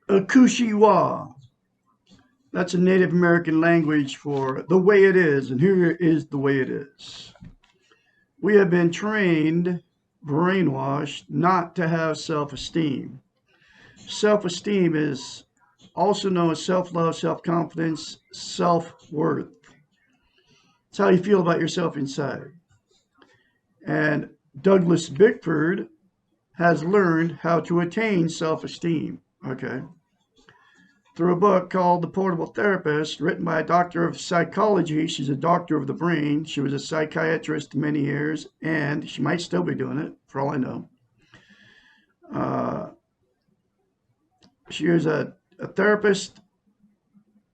Akushiwa. That's a Native American language for the way it is, and here is the way it is. We have been trained, brainwashed, not to have self esteem. Self esteem is also known as self love, self confidence, self worth. It's how you feel about yourself inside. And Douglas Bickford has learned how to attain self esteem. Okay. Through a book called The Portable Therapist, written by a doctor of psychology. She's a doctor of the brain. She was a psychiatrist many years, and she might still be doing it, for all I know. Uh, she was a therapist,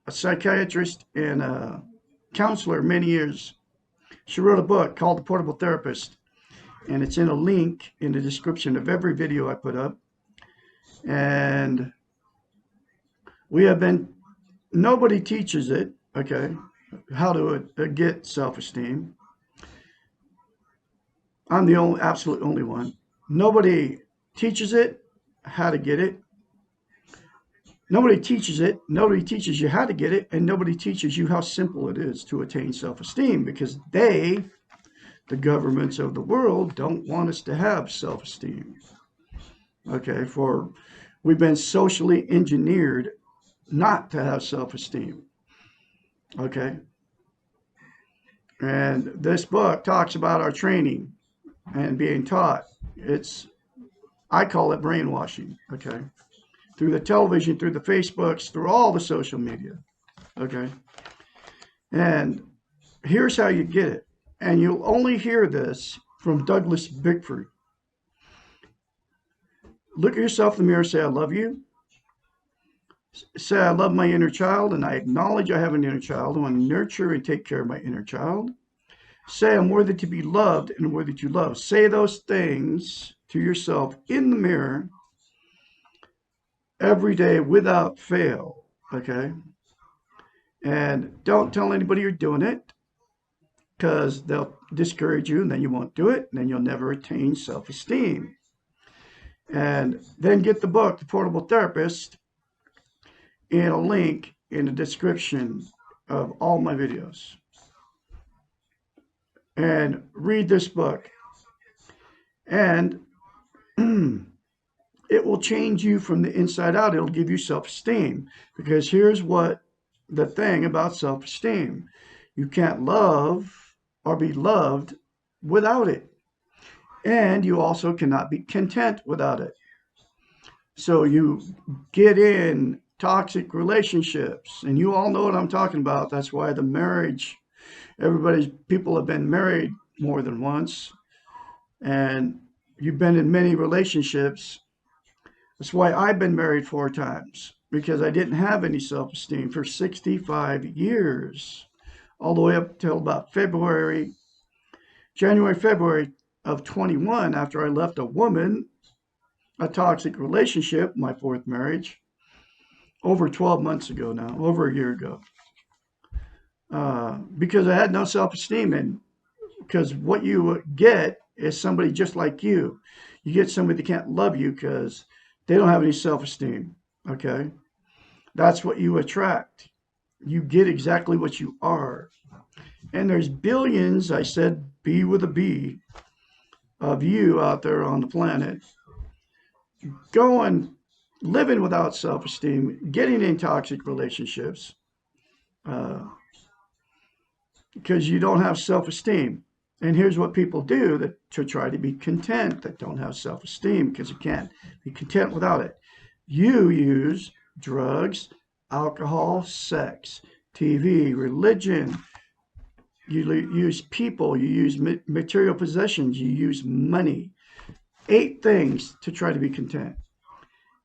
a psychiatrist, and a counselor many years. She wrote a book called The Portable Therapist, and it's in a link in the description of every video I put up. And we have been, nobody teaches it, okay, how to get self-esteem. I'm the only, absolute only one. Nobody teaches it, how to get it. Nobody teaches it. Nobody teaches you how to get it, and nobody teaches you how simple it is to attain self-esteem, because they, the governments of the world, don't want us to have self-esteem. Okay, for we've been socially engineered not to have self-esteem. Okay, and this book talks about our training and being taught. It's, I call it brainwashing. Okay, through the television, through the Facebooks, through all the social media. Okay, and here's how you get it. And you'll only hear this from Douglas Bickford. Look at yourself in the mirror, say, I love you. Say, I love my inner child, and I acknowledge I have an inner child. I want to nurture and take care of my inner child. Say, I'm worthy to be loved and worthy to love. Say those things to yourself in the mirror every day without fail. Okay? And don't tell anybody you're doing it, because they'll discourage you, and then you won't do it, and then you'll never attain self-esteem. And then get the book, The Portable Therapist, in a link in the description of all my videos. And read this book. And it will change you from the inside out. It'll give you self-esteem. Because here's what the thing about self-esteem. You can't love or be loved without it. And you also cannot be content without it. So you get in toxic relationships, and you all know what I'm talking about. That's why the marriage, people have been married more than once, and you've been in many relationships. That's why I've been married 4 times, because I didn't have any self-esteem for 65 years, all the way up till about January, February of 21, after I left a toxic relationship, my 4th marriage, over 12 months ago now, over a year ago, because I had no self-esteem. And because what you get is somebody just like you. You get somebody that can't love you because they don't have any self-esteem. Okay, that's what you attract. You get exactly what you are. And there's billions, I said B with a B, of you out there on the planet going, living without self-esteem, getting in toxic relationships, because you don't have self-esteem. And here's what people do to try to be content, that don't have self-esteem, because you can't be content without it. You use drugs, alcohol, sex, TV, religion. You use people, you use material possessions, you use money. 8 things to try to be content.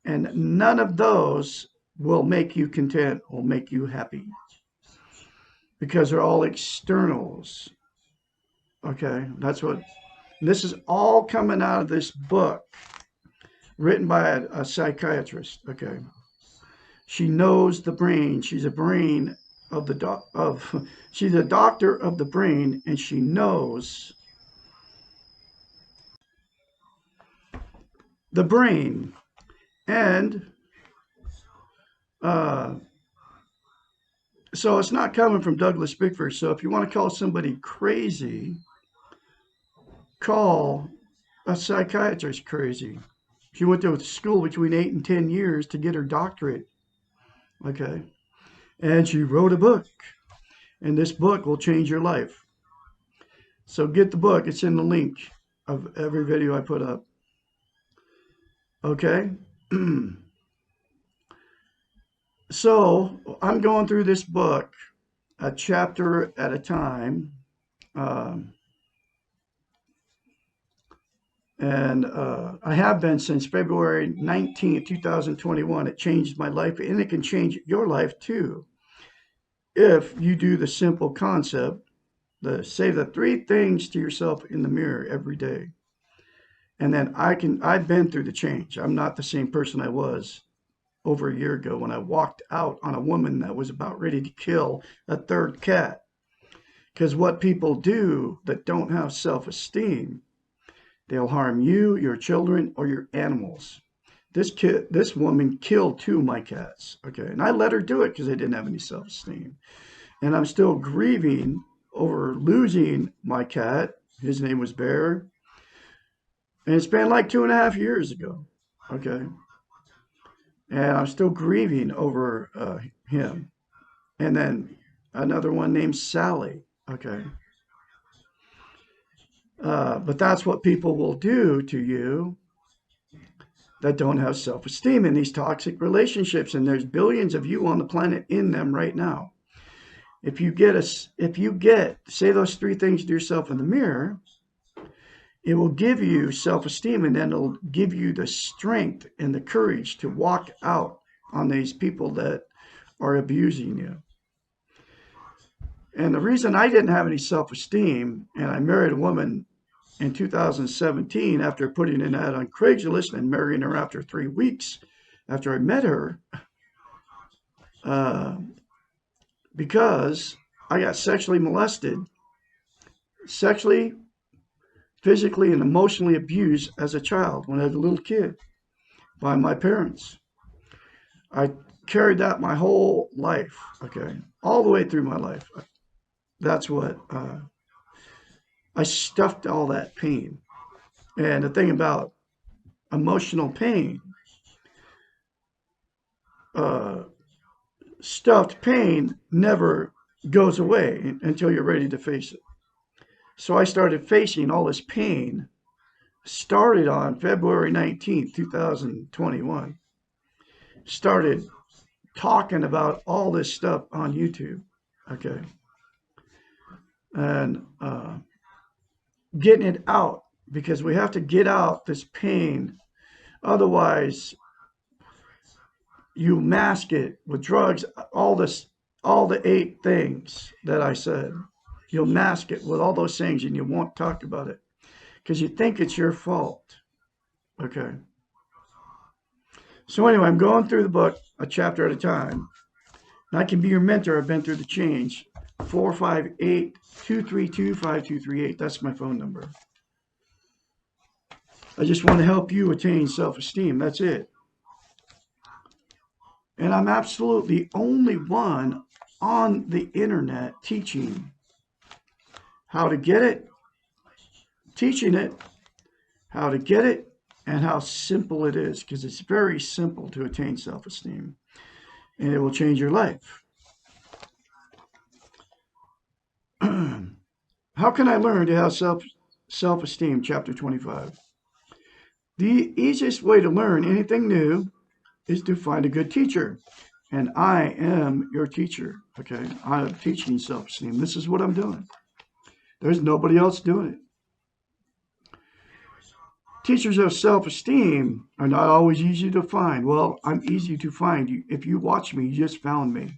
And none of those will make you content, will make you happy, because they're all externals. Okay, this is all coming out of this book written by a psychiatrist. Okay, she knows the brain. She's a brain of she's a doctor of the brain, and she knows the brain. And Uh, so it's not coming from Douglas Bickford. So if you want to call somebody crazy, call a psychiatrist crazy. She went to school between 8 and 10 years to get her doctorate. Okay. And she wrote a book. And this book will change your life. So get the book. It's in the link of every video I put up. Okay. So I'm going through this book a chapter at a time. Um, and I have been since February 19th, 2021. It changed my life, and it can change your life too if you do the simple concept, say the 3 things to yourself in the mirror every day. And then I've been through the change. I'm not the same person I was over a year ago when I walked out on a woman that was about ready to kill a third cat. Because what people do that don't have self-esteem, they'll harm you, your children, or your animals. This woman killed 2 of my cats. Okay, and I let her do it because I didn't have any self-esteem, and I'm still grieving over losing my cat. His name was Bear, and it's been like 2.5 years ago. Okay, and I'm still grieving over him. And then another one named Sally. Okay, but that's what people will do to you that don't have self-esteem in these toxic relationships, and there's billions of you on the planet in them right now. If you get say those 3 things to yourself in the mirror, it will give you self-esteem, and then it'll give you the strength and the courage to walk out on these people that are abusing you. And the reason I didn't have any self-esteem, and I married a woman in 2017 after putting an ad on Craigslist and marrying her after 3 weeks after I met her, uh, because I got sexually molested, sexually, physically, and emotionally abused as a child when I was a little kid by my parents. I carried that my whole life, okay, all the way through my life. That's what I stuffed all that pain. And the thing about emotional pain, uh, stuffed pain never goes away until you're ready to face it. So I started facing all this pain, started on February 19th, 2021. Started talking about all this stuff on YouTube, okay, and getting it out because we have to get out this pain. Otherwise, you mask it with drugs, all the 8 things that I said. You'll mask it with all those things and you won't talk about it because you think it's your fault. Okay. So anyway, I'm going through the book a chapter at a time. And I can be your mentor. I've been through the change. 458-232-5238. That's my phone number. I just want to help you attain self-esteem. That's it. And I'm absolutely the only one on the internet teaching how to get it, teaching it, how to get it, and how simple it is, because it's very simple to attain self-esteem, and it will change your life. How can I learn to have self-esteem? Chapter 25. The easiest way to learn anything new is to find a good teacher. And I am your teacher. Okay. I'm teaching self-esteem. This is what I'm doing. There's nobody else doing it. Teachers of self-esteem are not always easy to find. Well, I'm easy to find. If you watch me, you just found me.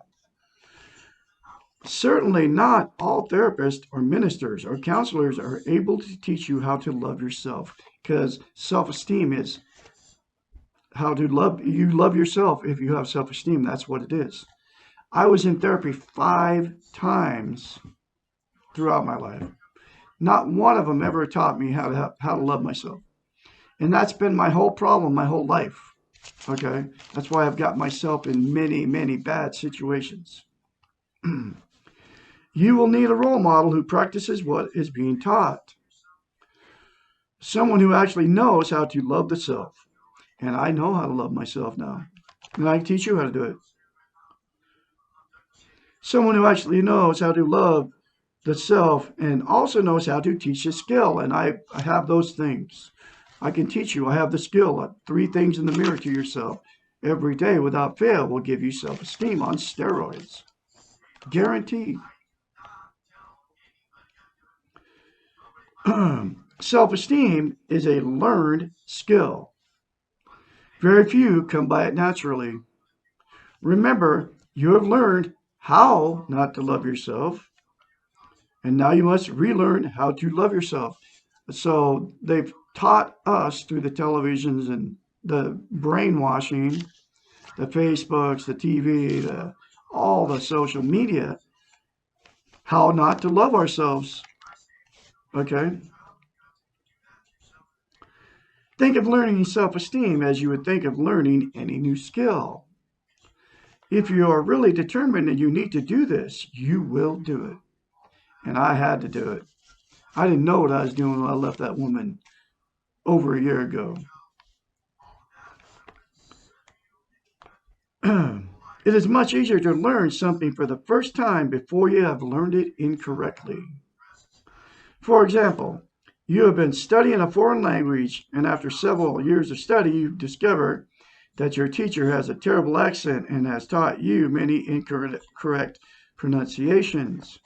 Certainly not all therapists or ministers or counselors are able to teach you how to love yourself, because self-esteem is how to love. You love yourself if you have self-esteem. That's what it is. I was in therapy 5 times throughout my life. Not one of them ever taught me how to love myself. And that's been my whole problem, my whole life. Okay? That's why I've got myself in many, many bad situations. You will need a role model who practices what is being taught. Someone who actually knows how to love the self. And I know how to love myself now. And I can teach you how to do it. Someone who actually knows how to love the self and also knows how to teach a skill. And I have those things. I can teach you. I have the skill. 3 things in the mirror to yourself every day without fail will give you self-esteem on steroids. Guaranteed. Self-esteem is a learned skill. Very few come by it naturally. Remember, you have learned how not to love yourself, and now you must relearn how to love yourself. So they've taught us through the televisions and the brainwashing, the Facebooks, the TV, all the social media, how not to love ourselves. Okay? Think of learning self esteem as you would think of learning any new skill. If you are really determined and you need to do this, you will do it. And I had to do it. I didn't know what I was doing when I left that woman over a year ago. It is much easier to learn something for the first time before you have learned it incorrectly. For example, you have been studying a foreign language, and after several years of study, you discover that your teacher has a terrible accent and has taught you many incorrect pronunciations.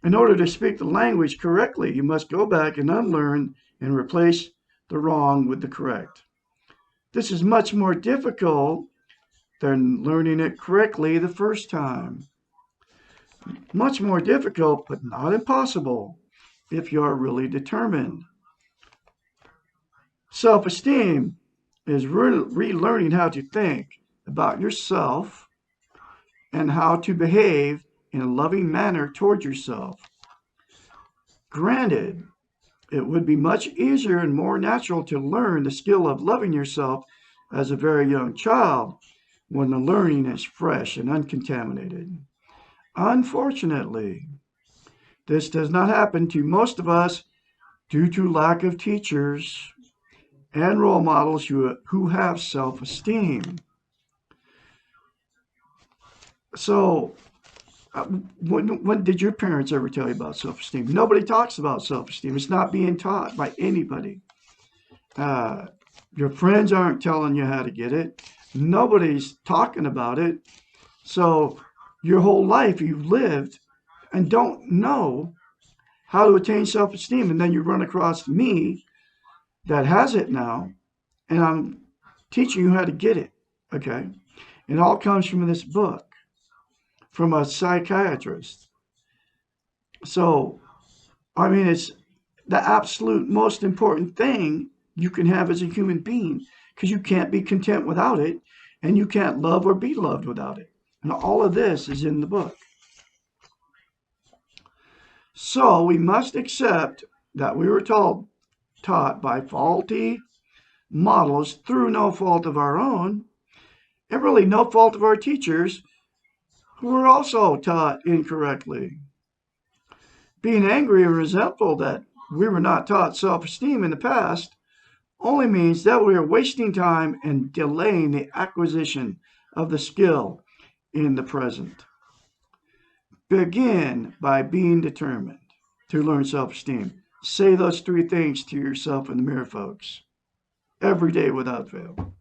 In order to speak the language correctly, you must go back and unlearn and replace the wrong with the correct. This is much more difficult than learning it correctly the first time. Much more difficult, but not impossible if you are really determined. Self esteem is relearning how to think about yourself and how to behave in a loving manner toward yourself. Granted, it would be much easier and more natural to learn the skill of loving yourself as a very young child when the learning is fresh and uncontaminated. Unfortunately, this does not happen to most of us due to lack of teachers and role models who have self esteem. So, when did your parents ever tell you about self esteem? Nobody talks about self esteem. It's not being taught by anybody. Uh, your friends aren't telling you how to get it. Nobody's talking about it. So, your whole life you've lived and don't know how to attain self esteem. And then you run across me that has it now, and I'm teaching you how to get it. Okay. It all comes from this book, from a psychiatrist. So, I mean, it's the absolute most important thing you can have as a human being because you can't be content without it and you can't love or be loved without it. And all of this is in the book. So, we must accept that we were taught by faulty models through no fault of our own, and really no fault of our teachers who were also taught incorrectly. Being angry and resentful that we were not taught self esteem in the past only means that we are wasting time and delaying the acquisition of the skill in the present. Begin by being determined to learn self esteem. Say those 3 things to yourself in the mirror, folks, every day without fail.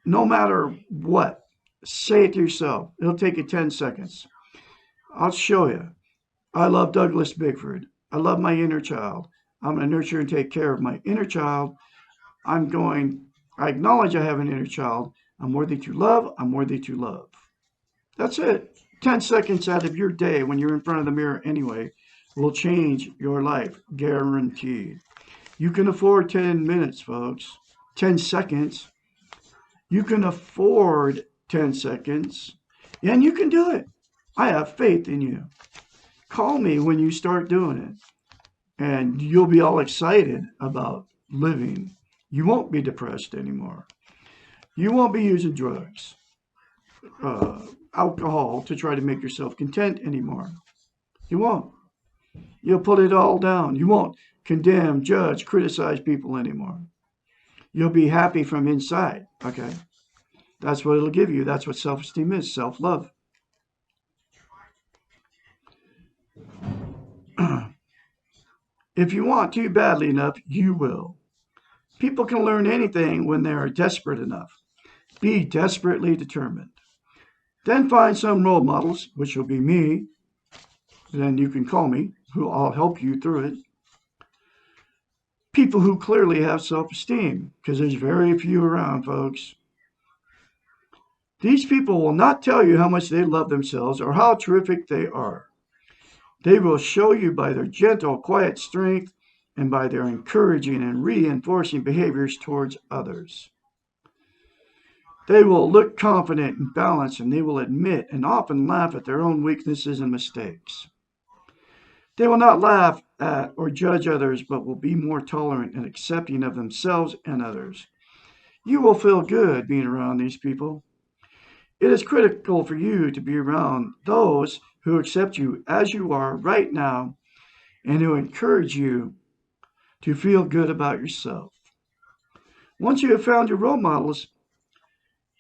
No matter what, say it to yourself. It'll take you 10 seconds. I'll show you. I love Douglas Bickford. I love my inner child. I'm going to nurture and take care of my inner child. I acknowledge I have an inner child. I'm worthy to love. I'm worthy to love. That's it. 10 seconds out of your day when you're in front of the mirror anyway will change your life. Guaranteed. You can afford 10 minutes, folks. 10 seconds. You can afford 10 seconds. And you can do it. I have faith in you. Call me when you start doing it. And you'll be all excited about living You won't be depressed anymore. You won't be using drugs, alcohol to try to make yourself content anymore. You won't. You'll put it all down. You won't condemn, judge, criticize people anymore. You'll be happy from inside. Okay. That's what it'll give you. That's what self-esteem is, self-love. If you want to badly enough, you will. People can learn anything when they are desperate enough. Be desperately determined. Then find some role models, which will be me. Then you can call me, who I'll help you through it. People who clearly have self-esteem, because there's very few around, folks. These people will not tell you how much they love themselves or how terrific they are. They will show you by their gentle, quiet strength and by their encouraging and reinforcing behaviors towards others. They will look confident and balanced, and they will admit and often laugh at their own weaknesses and mistakes. They will not laugh at or judge others, but will be more tolerant and accepting of themselves and others. You will feel good being around these people. It is critical for you to be around those who accept you as you are right now and who encourage you to feel good about yourself. Once you have found your role models,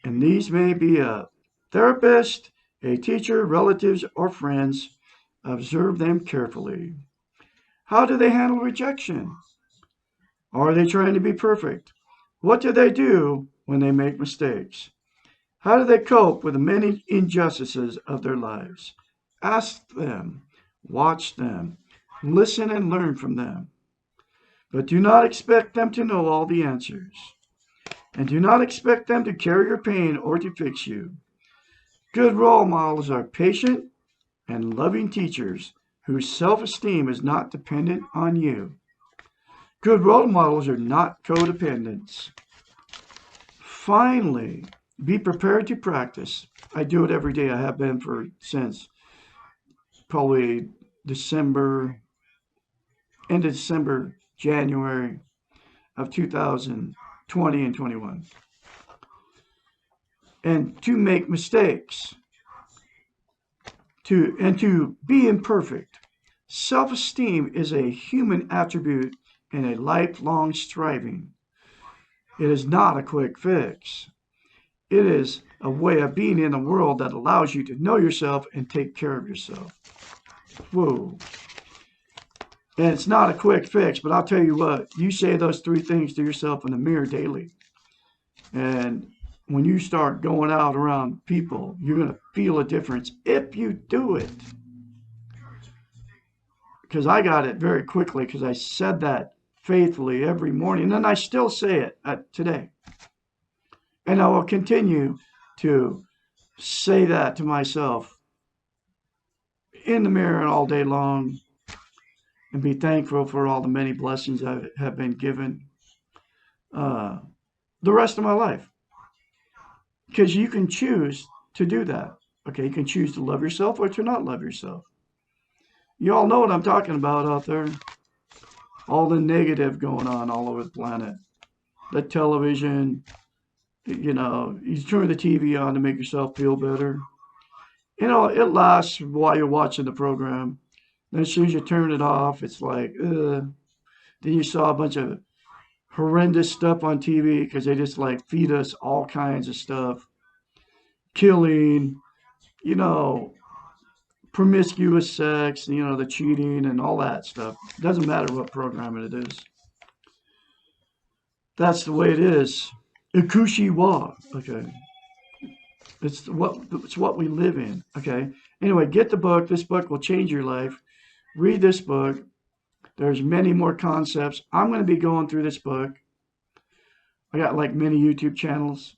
and these may be a therapist, a teacher, relatives, or friends, observe them carefully. How do they handle rejection? Are they trying to be perfect? What do they do when they make mistakes? How do they cope with the many injustices of their lives? Ask them, watch them, listen and learn from them. But do not expect them to know all the answers. And do not expect them to carry your pain or to fix you. Good role models are patient and loving teachers whose self-esteem is not dependent on you. Good role models are not codependents. Finally, be prepared to practice. I do it every day. I have been since probably end of December, January of 2020 and 21. And to make mistakes, to be imperfect. Self-esteem is a human attribute and a lifelong striving. It is not a quick fix. It is a way of being in a world that allows you to know yourself and take care of yourself. Whoa. And it's not a quick fix, but I'll tell you what, you say those three things to yourself in the mirror daily. And when you start going out around people, you're going to feel a difference if you do it. Because I got it very quickly because I said that faithfully every morning, and I still say it today. And I will continue to say that to myself in the mirror all day long and be thankful for all the many blessings I have been given the rest of my life. Because you can choose to do that. Okay, you can choose to love yourself or to not love yourself. You all know what I'm talking about out there. All the negative going on all over the planet. The television, you turn the TV on to make yourself feel better. It lasts while you're watching the program. Then as soon as you turn it off, it's like, ugh. Then you saw a bunch of horrendous stuff on TV because they just like feed us all kinds of stuff. Killing, promiscuous sex, the cheating and all that stuff. Doesn't matter what program it is. That's the way it is. Ikushi-wa. Okay. It's what we live in. Okay. Anyway, get the book. This book will change your life. Read this book. There's many more concepts. I'm going to be going through this book. I got like many YouTube channels.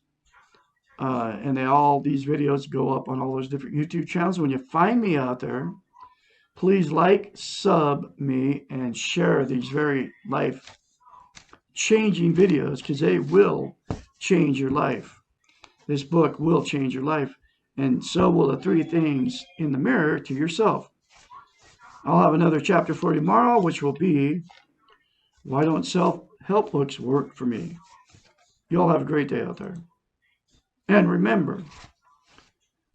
And these videos go up on all those different YouTube channels. When you find me out there, please like, sub me, and share these very life-changing videos because they will change your life. This book will change your life, and so will the three things in the mirror to yourself. I'll have another chapter for you tomorrow, which will be, why don't self-help help books work for me. You all have a great day out there. And remember,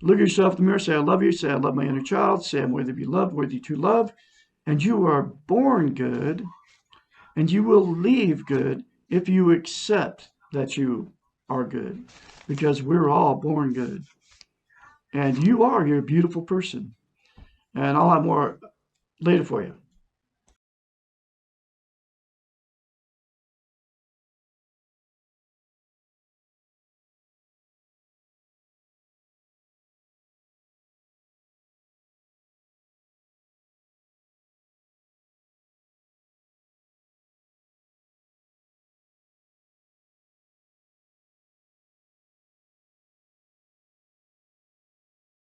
look at yourself in the mirror, say, I love you, say, I love my inner child, say, I'm worthy to be loved, worthy to love, and you are born good, and you will leave good if you accept that you are good, because we're all born good. And you're a beautiful person. And I'll have more later for you.